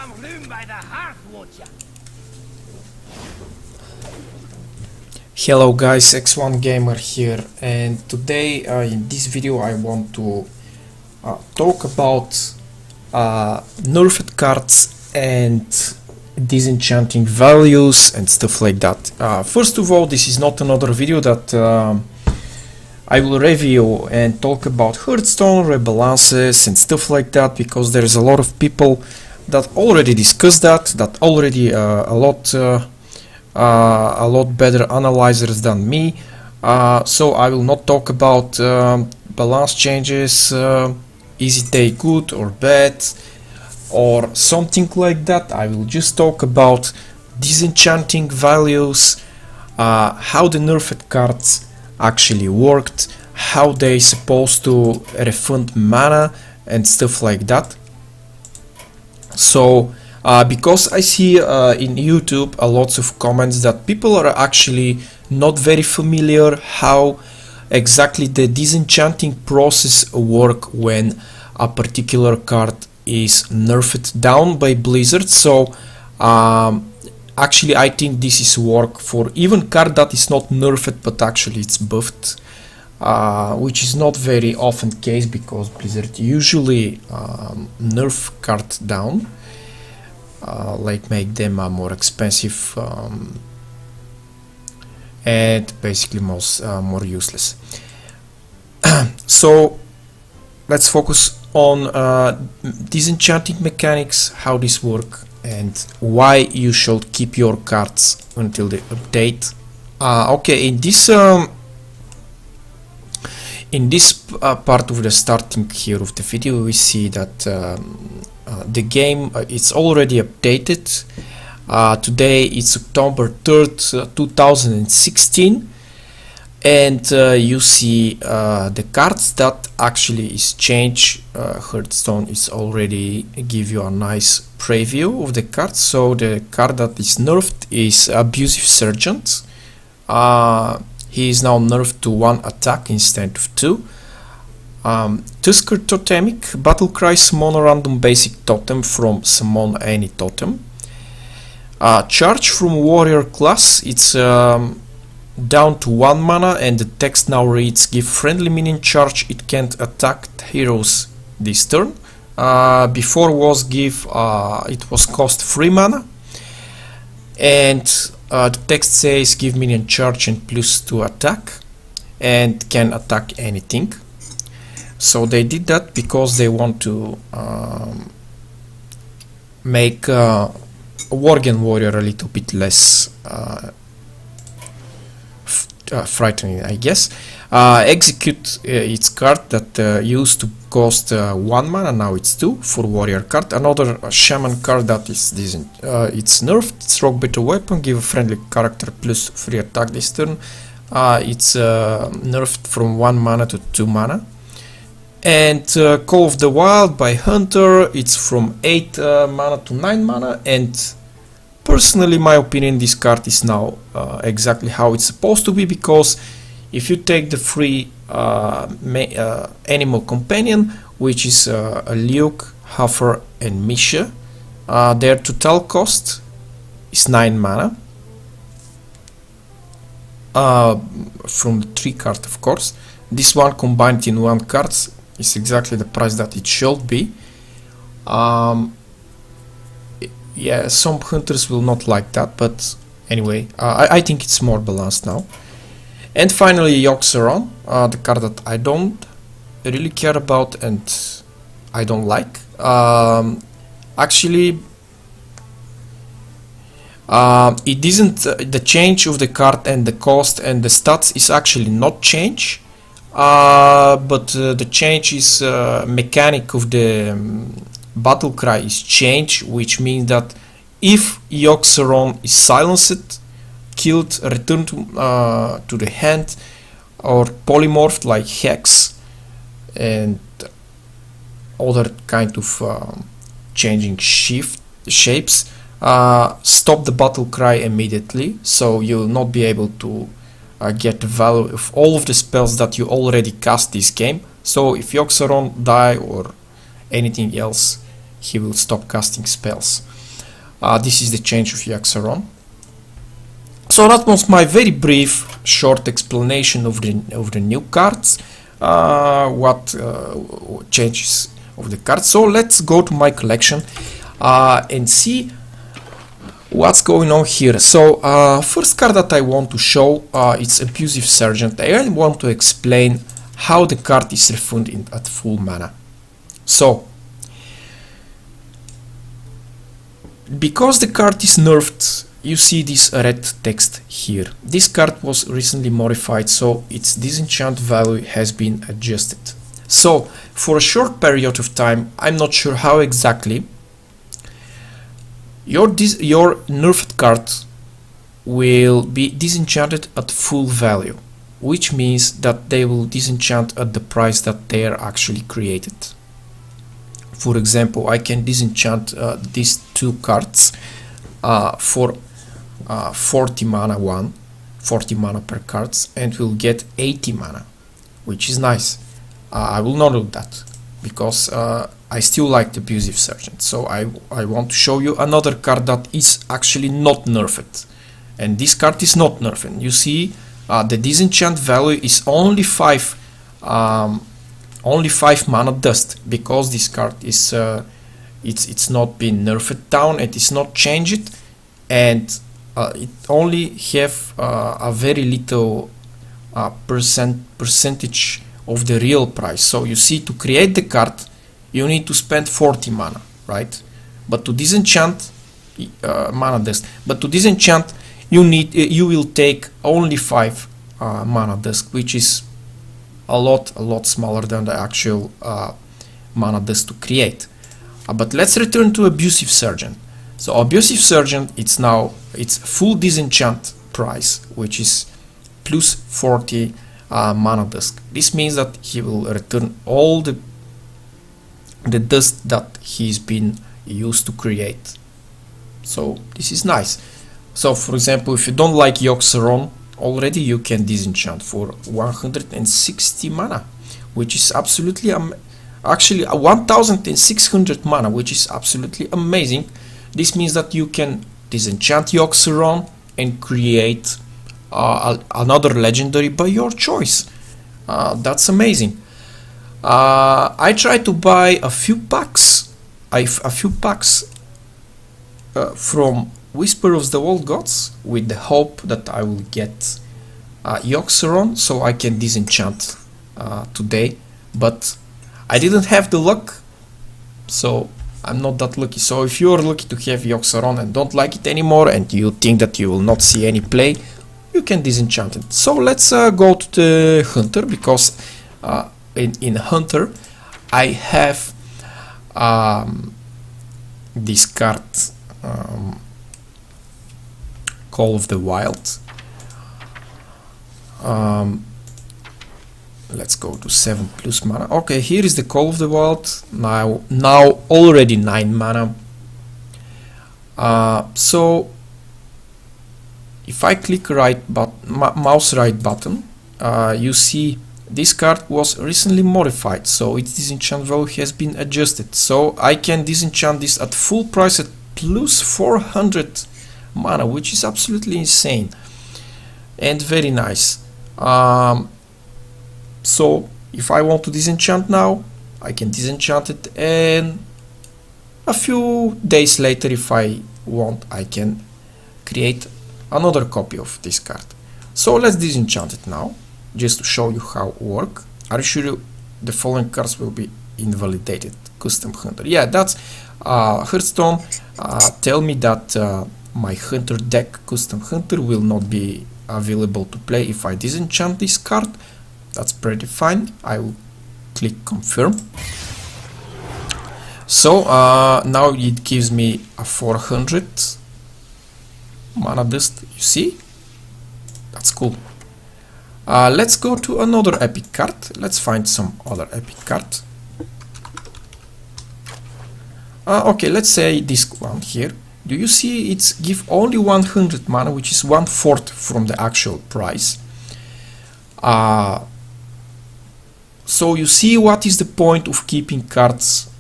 some room by the hearth, won't ya? Hello guys, X1 Gamer here, and today in this video I want to talk about nerfed cards and disenchanting values and stuff like that. First of all, this is not another video that I will review and talk about Hearthstone, rebalances and stuff like that, because there's a lot of people that already discussed that already a lot better analyzers than me, so I will not talk about balance changes, is they good or bad or something like that. I will just talk about disenchanting values, how the nerfed cards actually worked, how they supposed to refund mana and stuff like that. So because I see in YouTube a lots of comments that people are actually not very familiar how exactly the disenchanting process work when a particular card is nerfed down by Blizzard. So actually I think this is work for even card that is not nerfed but actually it's buffed, which is not very often case because Blizzard usually nerf card down, like make them more expensive and basically more useless. So let's focus on disenchanting mechanics, how this work and why you should keep your cards until the update. Okay, in this part of the starting here of the video we see that the game it's already updated. Today it's October 3rd 2016, and you see the cards that actually is changed. Hearthstone is already give you a nice preview of the cards. So the card that is nerfed is Abusive Sergeant. He is now nerfed to 1 attack instead of 2. Tusker Totemic, Battlecry, summon a random basic totem from summon any totem. Charge from warrior class, it's down to 1 mana, and the text now reads: give friendly minion charge, it can't attack heroes this turn. Before was it was cost 3 mana, and the text says give minion charge and +2 attack and can attack anything. So they did that because they want to make Worgen Warrior a little bit less frightening, I guess. Execute its card that used to cost 1 mana, now it's 2 for warrior card. Another shaman card that is it's nerfed, it's rock better weapon, give a friendly character +3 attack this turn. It's nerfed from 1 mana to 2 mana. And Call of the Wild by Hunter, it's from 8 mana to 9 mana, and personally my opinion this card is now exactly how it's supposed to be, because if you take the free animal companion, which is a Luke, Huffer and Misha, their total cost is 9 mana from the 3 card, of course. This one combined in 1 card is exactly the price that it should be. Yeah, some hunters will not like that, but anyway, I think it's more balanced now. And finally, Yoxeron, the card that I don't really care about and I don't like. Actually, it isn't the change of the card, and the cost and the stats is actually not change. But the change is mechanic of the battle cry is changed, which means that if Yoxeron is silenced, killed, returned to the hand, or polymorphed like Hex and other kind of changing shapes, stop the battle cry immediately, so you'll not be able to get the value of all of the spells that you already cast this game. So if Yoxeron die or anything else, he will stop casting spells. This is the change of Yaxaron. So that was my very brief, short explanation of the new cards. What changes of the cards. So let's go to my collection and see what's going on here. So first card that I want to show, it's Abusive Sergeant. I want to explain how the card is refunded at full mana. So because the card is nerfed, you see this red text here. This card was recently modified, so its disenchant value has been adjusted. So for a short period of time, I'm not sure how exactly, your nerfed card will be disenchanted at full value, which means that they will disenchant at the price that they are actually created. For example, I can disenchant these two cards for 40 mana 40 mana per cards, and will get 80 mana, which is nice. I will not do that because I still like the Abusive Sergeant. So I want to show you another card that is actually not nerfed, and this card is not nerfed. You see the disenchant value is only 5 mana dust, because this card is it's not been nerfed down, it is not changed, and it only have a very little percentage of the real price. So you see, to create the card you need to spend 40 mana, right? But to disenchant mana dust, but to disenchant you will take only 5 mana dust, which is a lot smaller than the actual mana dust to create. But let's return to Abusive Sergeant. So Abusive Sergeant, it's full disenchant price, which is plus 40 mana dust. This means that he will return all the dust that he's been used to create. So this is nice. So for example, if you don't like Yaxaron already, you can disenchant for 160 mana, which is absolutely actually 1600 mana, which is absolutely amazing. This means that you can disenchant Yaxaron and create another legendary by your choice. That's amazing. I tried to buy a few packs from Whisper of the Old Gods with the hope that I will get Yaxaron so I can disenchant today, but I didn't have the luck, so I'm not that lucky. So if you're lucky to have Yaxaron and don't like it anymore, and you think that you will not see any play, you can disenchant it. So let's go to the Hunter, because in Hunter I have this card, Call of the Wild. Let's go to 7 plus mana. Okay, here is the Call of the Wild. Now already 9 mana. So if I click mouse right button, you see this card was recently modified, so its disenchant value has been adjusted. So I can disenchant this at full price at plus 400 mana, which is absolutely insane and very nice. So if I want to disenchant now, I can disenchant it, and a few days later, if I want, I can create another copy of this card. So let's disenchant it now, just to show you how it works. Are you sure the following cards will be invalidated? Custom Hunter. Yeah, that's Hearthstone. Tell me that my Hunter deck, Custom Hunter, will not be available to play if I disenchant this card. That's pretty fine. I will click confirm. So now it gives me a 400 mana dust. You see, that's cool. Let's go to another epic card. Let's find some other epic card. Okay, let's say this one here. Do you see it's give only 100 mana, which is 1/4 from the actual price. So you see what is the point of keeping cards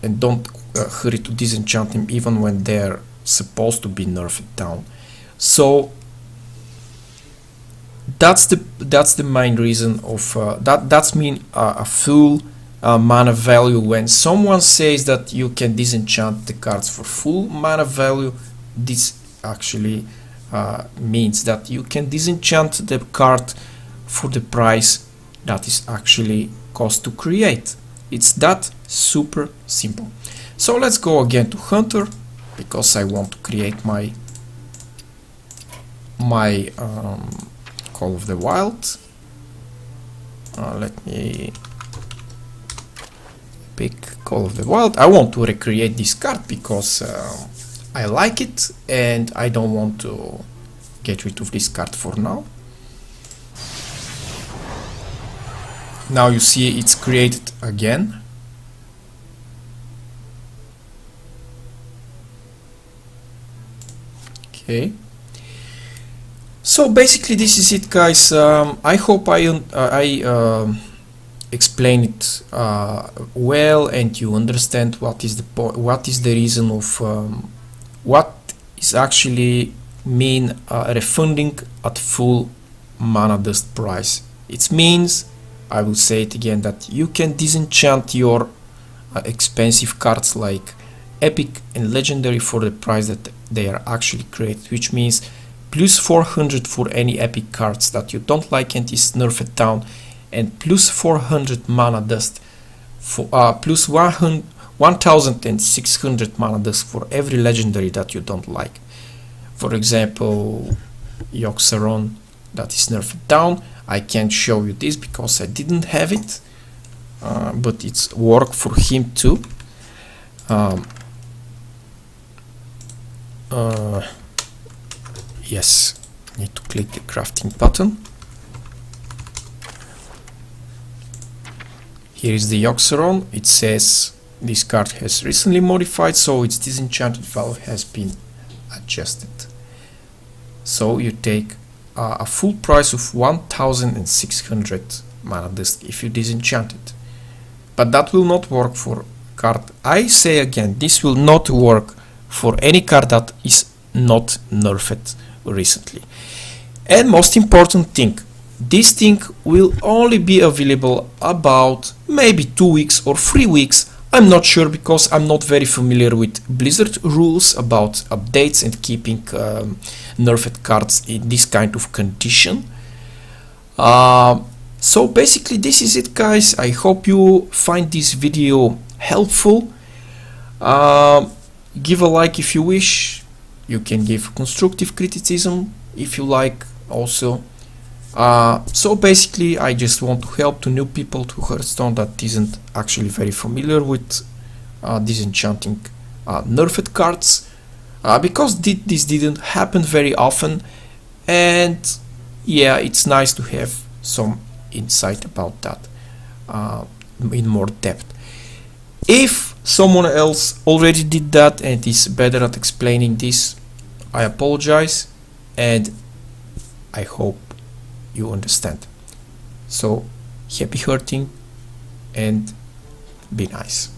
and don't hurry to disenchant them even when they're supposed to be nerfed down. So that's the main reason of that's mean a full mana value. When someone says that you can disenchant the cards for full mana value, this actually means that you can disenchant the card for the price that is actually cost to create. It's that super simple. So let's go again to Hunter, because I want to create my Call of the Wild. Let me pick Call of the Wild. I want to recreate this card because I like it and I don't want to get rid of this card for now. Now you see it's created again. Okay. So basically this is it, guys. I hope I explain it well and you understand what is the reason of what is actually mean refunding at full mana dust price. It means, I will say it again, that you can disenchant your expensive cards like epic and legendary for the price that they are actually created, which means plus 400 for any epic cards that you don't like and is nerfed down, and plus 400 mana dust for plus 1600 mana dust for every legendary that you don't like. For example, Yoxaron that is nerfed down. I can't show you this because I didn't have it, but it's work for him too. Yes, need to click the crafting button. Here is the Yoxaron. It says this card has recently modified, so its disenchanted value has been adjusted. So you take a full price of 1600 mana dust if you disenchant it. But that will not work for card. I say again, this will not work for any card that is not nerfed recently. And most important thing, this thing will only be available about maybe 2 weeks or 3 weeks. I'm not sure because I'm not very familiar with Blizzard rules about updates and keeping nerfed cards in this kind of condition. So basically this is it, guys. I hope you find this video helpful. Give a like if you wish. You can give constructive criticism if you like also. So basically I just want to help to new people to Hearthstone that isn't actually very familiar with disenchanting nerfed cards, because this didn't happen very often, and yeah, it's nice to have some insight about that in more depth. If someone else already did that and is better at explaining this, I apologize and I hope you understand. So happy hurting and be nice.